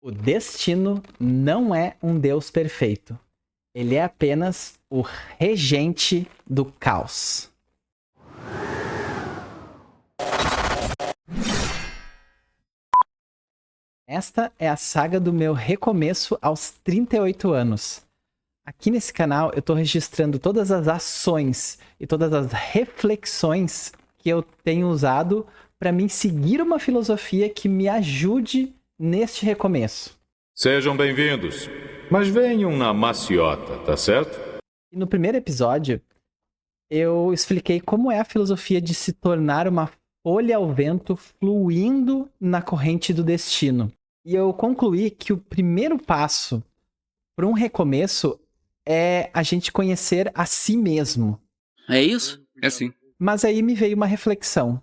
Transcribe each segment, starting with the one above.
O destino não é um Deus perfeito. Ele é apenas o regente do caos. Esta é a saga do meu recomeço aos 38 anos. Aqui nesse canal eu estou registrando todas as ações e todas as reflexões que eu tenho usado para mim seguir uma filosofia que me ajude neste recomeço. Sejam bem-vindos, mas venham na maciota, tá certo? E no primeiro episódio, eu expliquei como é a filosofia de se tornar uma folha ao vento fluindo na corrente do destino. E eu concluí que o primeiro passo para um recomeço é a gente conhecer a si mesmo. É isso? É sim. Mas aí me veio uma reflexão.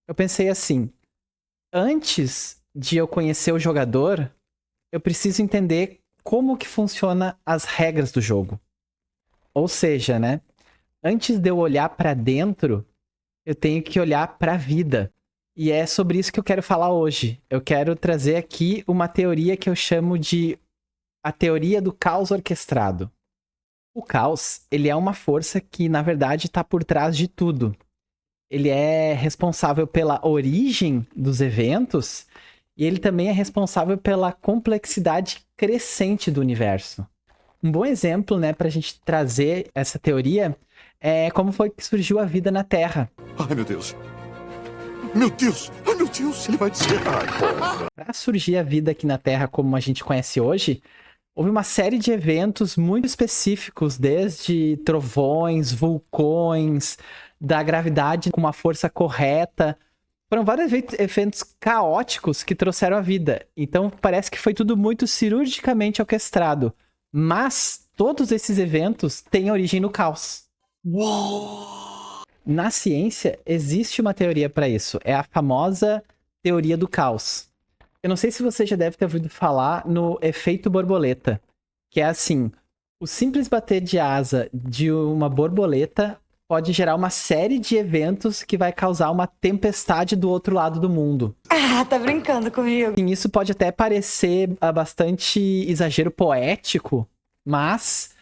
Eu pensei assim, antes de eu conhecer o jogador, eu preciso entender como que funciona as regras do jogo. Ou seja, né? Antes de eu olhar para dentro, eu tenho que olhar para a vida. E é sobre isso que eu quero falar hoje. Eu quero trazer aqui uma teoria que eu chamo de a teoria do caos orquestrado. O caos, ele é uma força que, na verdade, está por trás de tudo. Ele é responsável pela origem dos eventos e ele também é responsável pela complexidade crescente do universo. Um bom exemplo, né, para a gente trazer essa teoria é como foi que surgiu a vida na Terra. Ai, meu Deus. Meu Deus! Ai, meu Deus! Ele vai dizer... Para surgir a vida aqui na Terra como a gente conhece hoje, houve uma série de eventos muito específicos, desde trovões, vulcões, da gravidade com uma força correta. Foram vários eventos caóticos que trouxeram a vida. Então parece que foi tudo muito cirurgicamente orquestrado. Mas todos esses eventos têm origem no caos. Uou! Na ciência, existe uma teoria para isso. É a famosa teoria do caos. Eu não sei se você já deve ter ouvido falar no efeito borboleta. Que é assim, o simples bater de asa de uma borboleta pode gerar uma série de eventos que vai causar uma tempestade do outro lado do mundo. Ah, tá brincando comigo. Sim, isso pode até parecer bastante exagero poético, mas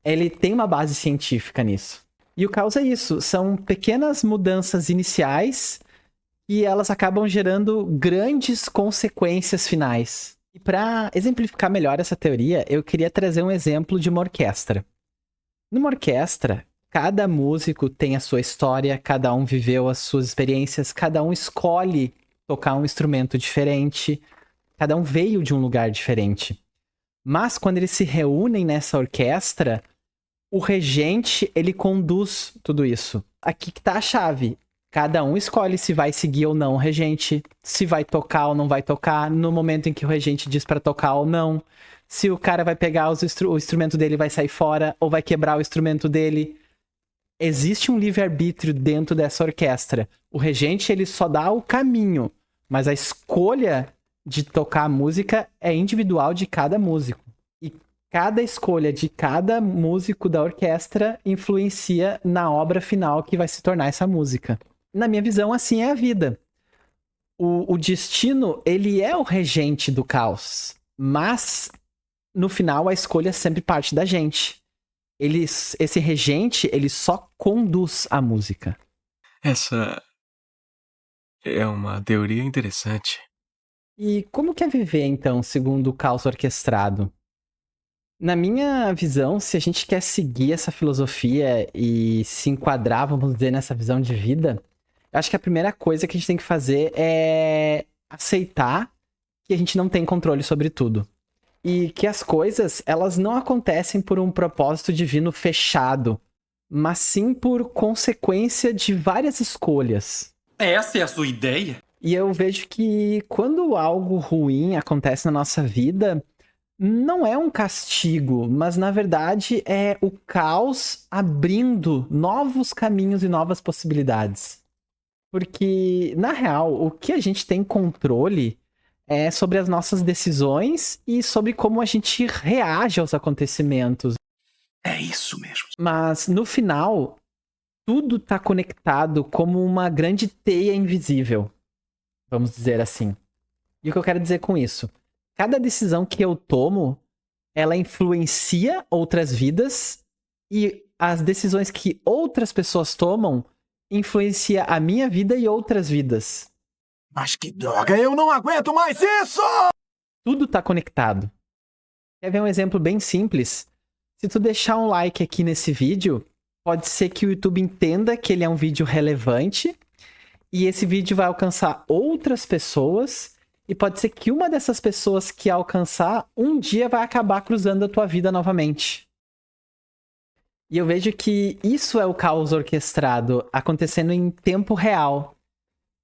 ele tem uma base científica nisso. E o caos é isso, são pequenas mudanças iniciais e elas acabam gerando grandes consequências finais. E para exemplificar melhor essa teoria, eu queria trazer um exemplo de uma orquestra. Numa orquestra, cada músico tem a sua história, cada um viveu as suas experiências, cada um escolhe tocar um instrumento diferente, cada um veio de um lugar diferente. Mas quando eles se reúnem nessa orquestra, o regente, ele conduz tudo isso. Aqui que tá a chave. Cada um escolhe se vai seguir ou não o regente, se vai tocar ou não vai tocar, no momento em que o regente diz pra tocar ou não, se o cara vai pegar o instrumento dele e vai sair fora, ou vai quebrar o instrumento dele. Existe um livre-arbítrio dentro dessa orquestra. O regente, ele só dá o caminho, mas a escolha de tocar a música é individual de cada músico. E cada escolha de cada músico da orquestra influencia na obra final que vai se tornar essa música. Na minha visão, assim é a vida. O destino, ele é o regente do caos, mas no final a escolha sempre parte da gente. Esse regente, ele só conduz a música. Essa é uma teoria interessante. E como que é viver, então, segundo o caos orquestrado? Na minha visão, se a gente quer seguir essa filosofia e se enquadrar, vamos dizer, nessa visão de vida, eu acho que a primeira coisa que a gente tem que fazer é aceitar que a gente não tem controle sobre tudo. E que as coisas, elas não acontecem por um propósito divino fechado, mas sim por consequência de várias escolhas. Essa é a sua ideia? E eu vejo que quando algo ruim acontece na nossa vida, não é um castigo, mas na verdade é o caos abrindo novos caminhos e novas possibilidades. Porque, na real, o que a gente tem controle é sobre as nossas decisões e sobre como a gente reage aos acontecimentos. É isso mesmo. Mas, no final, tudo está conectado como uma grande teia invisível. Vamos dizer assim. E o que eu quero dizer com isso? Cada decisão que eu tomo, ela influencia outras vidas e as decisões que outras pessoas tomam influencia a minha vida e outras vidas. Mas que droga, eu não aguento mais isso! Tudo tá conectado. Quer ver um exemplo bem simples? Se tu deixar um like aqui nesse vídeo, pode ser que o YouTube entenda que ele é um vídeo relevante e esse vídeo vai alcançar outras pessoas e pode ser que uma dessas pessoas que alcançar um dia vai acabar cruzando a tua vida novamente. E eu vejo que isso é o caos orquestrado acontecendo em tempo real.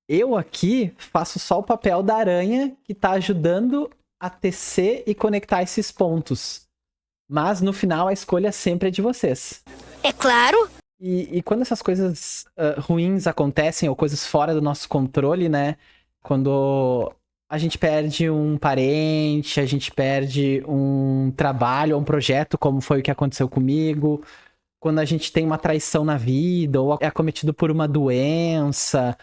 Eu aqui faço só o papel da aranha que tá ajudando a tecer e conectar esses pontos. Mas no final a escolha sempre é de vocês. É claro. E quando essas coisas ruins acontecem, ou coisas fora do nosso controle, né? Quando a gente perde um parente, a gente perde um trabalho ou um projeto, como foi o que aconteceu comigo. Quando a gente tem uma traição na vida, ou é acometido por uma doença.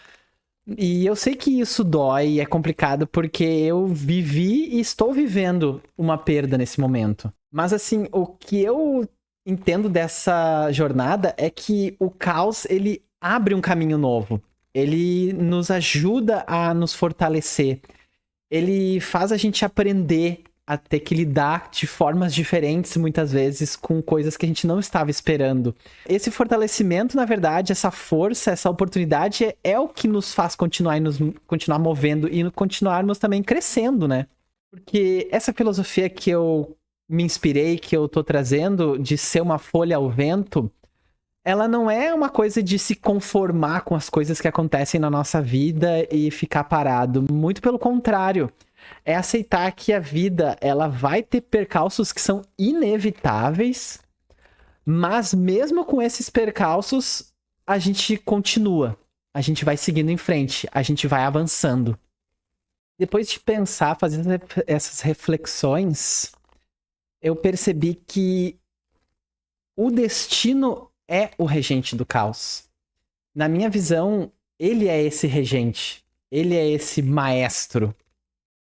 E eu sei que isso dói e é complicado porque eu vivi e estou vivendo uma perda nesse momento. Mas assim, o que eu entendo dessa jornada é que o caos, ele abre um caminho novo. Ele nos ajuda a nos fortalecer. Ele faz a gente aprender a ter que lidar de formas diferentes, muitas vezes, com coisas que a gente não estava esperando. Esse fortalecimento, na verdade, essa força, essa oportunidade é o que nos faz continuar movendo e continuarmos também crescendo, né? Porque essa filosofia que eu me inspirei, que eu tô trazendo, de ser uma folha ao vento, ela não é uma coisa de se conformar com as coisas que acontecem na nossa vida e ficar parado. Muito pelo contrário. É aceitar que a vida, ela vai ter percalços que são inevitáveis, mas mesmo com esses percalços, a gente continua. A gente vai seguindo em frente, a gente vai avançando. Depois de pensar, fazer essas reflexões, eu percebi que o destino é o regente do caos. Na minha visão, ele é esse regente. Ele é esse maestro.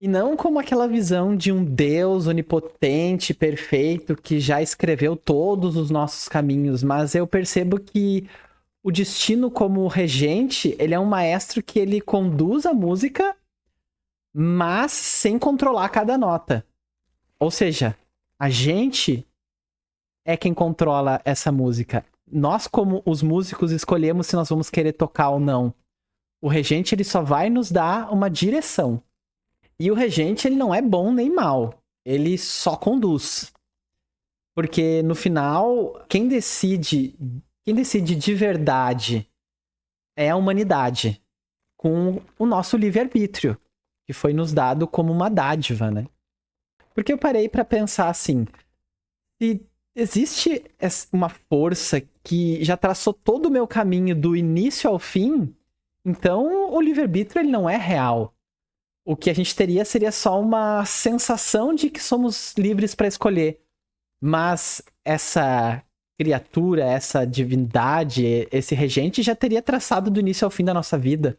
E não como aquela visão de um Deus onipotente, perfeito, que já escreveu todos os nossos caminhos, mas eu percebo que o destino como regente, ele é um maestro que ele conduz a música, mas sem controlar cada nota. Ou seja, a gente é quem controla essa música. Nós, como os músicos, escolhemos se nós vamos querer tocar ou não. O regente, ele só vai nos dar uma direção. E o regente, ele não é bom nem mal. Ele só conduz. Porque, no final, quem decide de verdade é a humanidade. Com o nosso livre-arbítrio. Que foi nos dado como uma dádiva, né? Porque eu parei pra pensar assim. Se existe uma força que já traçou todo o meu caminho do início ao fim, então o livre-arbítrio, ele não é real. O que a gente teria seria só uma sensação de que somos livres para escolher. Mas essa criatura, essa divindade, esse regente já teria traçado do início ao fim da nossa vida.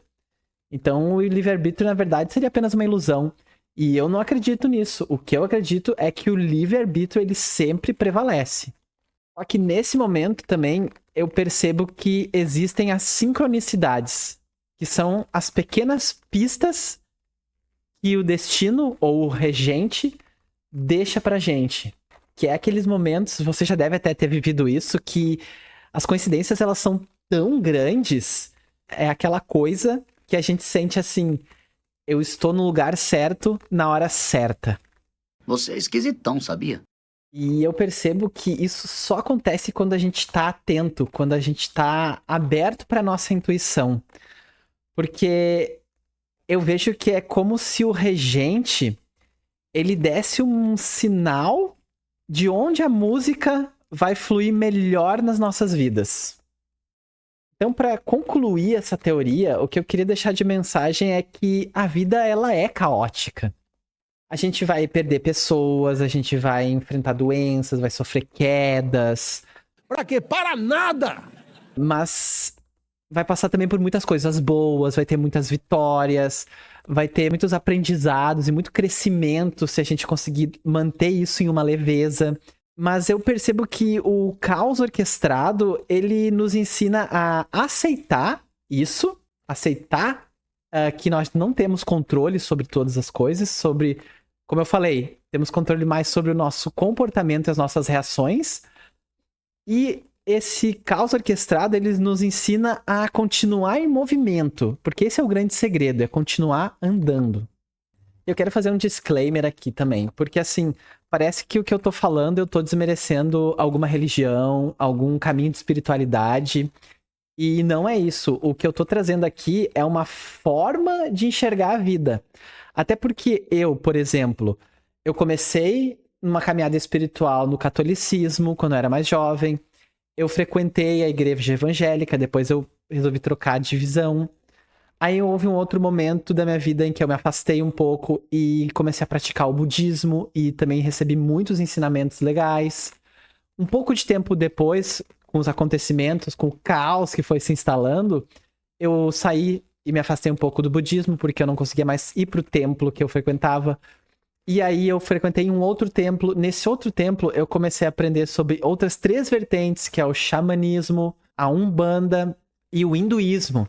Então o livre-arbítrio, na verdade, seria apenas uma ilusão. E eu não acredito nisso. O que eu acredito é que o livre-arbítrio, ele sempre prevalece. Só que nesse momento também eu percebo que existem as sincronicidades, que são as pequenas pistas que o destino ou o regente deixa pra gente. Que é aqueles momentos, você já deve até ter vivido isso, que as coincidências, elas são tão grandes, é aquela coisa que a gente sente assim, eu estou no lugar certo, na hora certa. Você é esquisitão, sabia? E eu percebo que isso só acontece quando a gente tá atento, quando a gente tá aberto pra nossa intuição. Porque eu vejo que é como se o regente, ele desse um sinal de onde a música vai fluir melhor nas nossas vidas. Então, para concluir essa teoria, o que eu queria deixar de mensagem é que a vida, ela é caótica. A gente vai perder pessoas, a gente vai enfrentar doenças, vai sofrer quedas. Pra quê? Para nada! Mas vai passar também por muitas coisas boas, vai ter muitas vitórias, vai ter muitos aprendizados e muito crescimento se a gente conseguir manter isso em uma leveza. Mas eu percebo que o caos orquestrado, ele nos ensina a aceitar isso, aceitar que nós não temos controle sobre todas as coisas, sobre, como eu falei, temos controle mais sobre o nosso comportamento e as nossas reações. E esse caos orquestrado, ele nos ensina a continuar em movimento, porque esse é o grande segredo, é continuar andando. Eu quero fazer um disclaimer aqui também, porque assim, parece que o que eu tô falando, eu tô desmerecendo alguma religião, algum caminho de espiritualidade, e não é isso. O que eu tô trazendo aqui é uma forma de enxergar a vida. Até porque eu, por exemplo, eu comecei numa caminhada espiritual no catolicismo, quando eu era mais jovem. Eu frequentei a igreja evangélica, depois eu resolvi trocar de visão. Aí houve um outro momento da minha vida em que eu me afastei um pouco e comecei a praticar o budismo e também recebi muitos ensinamentos legais. Um pouco de tempo depois, com os acontecimentos, com o caos que foi se instalando, eu saí e me afastei um pouco do budismo porque eu não conseguia mais ir pro templo que eu frequentava. E aí eu frequentei um outro templo. Nesse outro templo eu comecei a aprender sobre outras 3 vertentes, que é o xamanismo, a umbanda e o hinduísmo.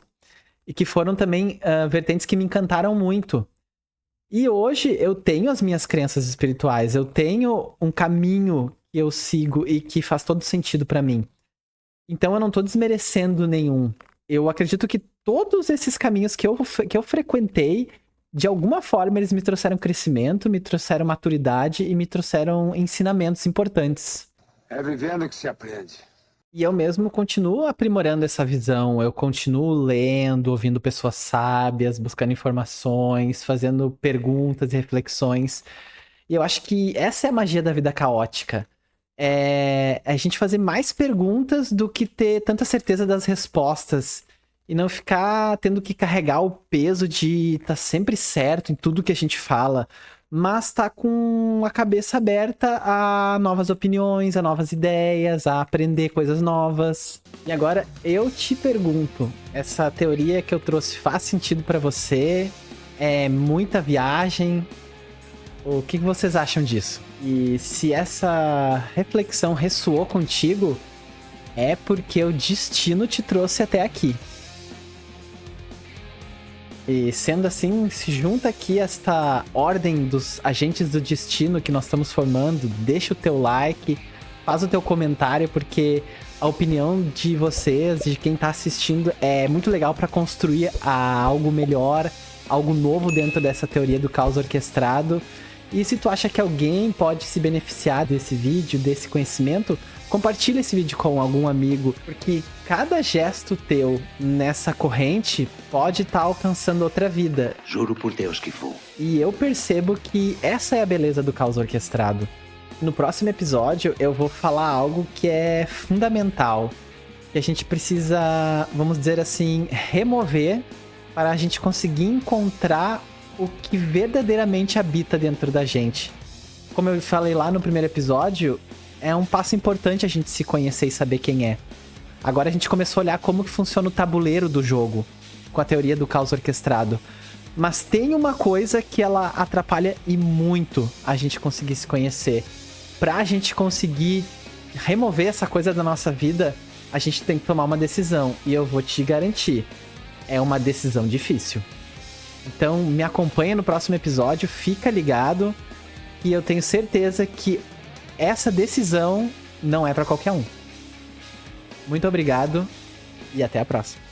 E que foram também vertentes que me encantaram muito. E hoje eu tenho as minhas crenças espirituais, eu tenho um caminho que eu sigo e que faz todo sentido pra mim. Então eu não tô desmerecendo nenhum. Eu acredito que todos esses caminhos que eu frequentei, de alguma forma eles me trouxeram crescimento, me trouxeram maturidade e me trouxeram ensinamentos importantes. É vivendo que se aprende. E eu mesmo continuo aprimorando essa visão, eu continuo lendo, ouvindo pessoas sábias, buscando informações, fazendo perguntas e reflexões. E eu acho que essa é a magia da vida caótica. É a gente fazer mais perguntas do que ter tanta certeza das respostas. E não ficar tendo que carregar o peso de estar sempre certo em tudo que a gente fala, mas tá com a cabeça aberta a novas opiniões, a novas ideias, a aprender coisas novas. E agora eu te pergunto, essa teoria que eu trouxe faz sentido pra você? É muita viagem? O que vocês acham disso? E se essa reflexão ressoou contigo, é porque o destino te trouxe até aqui. E sendo assim, se junta aqui esta ordem dos agentes do destino que nós estamos formando, deixa o teu like, faz o teu comentário, porque a opinião de vocês, de quem tá assistindo, é muito legal para construir algo melhor, algo novo dentro dessa teoria do caos orquestrado. E se tu acha que alguém pode se beneficiar desse vídeo, desse conhecimento, compartilha esse vídeo com algum amigo, porque cada gesto teu nessa corrente pode estar alcançando outra vida. Juro por Deus que vou. E eu percebo que essa é a beleza do caos orquestrado. No próximo episódio eu vou falar algo que é fundamental, que a gente precisa, vamos dizer assim, remover para a gente conseguir encontrar o que verdadeiramente habita dentro da gente. Como eu falei lá no primeiro episódio, é um passo importante a gente se conhecer e saber quem é. Agora a gente começou a olhar como que funciona o tabuleiro do jogo, com a teoria do caos orquestrado. Mas tem uma coisa que ela atrapalha e muito a gente conseguir se conhecer. Pra gente conseguir remover essa coisa da nossa vida, a gente tem que tomar uma decisão. E eu vou te garantir, é uma decisão difícil. Então me acompanha no próximo episódio, fica ligado, e eu tenho certeza que essa decisão não é pra qualquer um. Muito obrigado e até a próxima.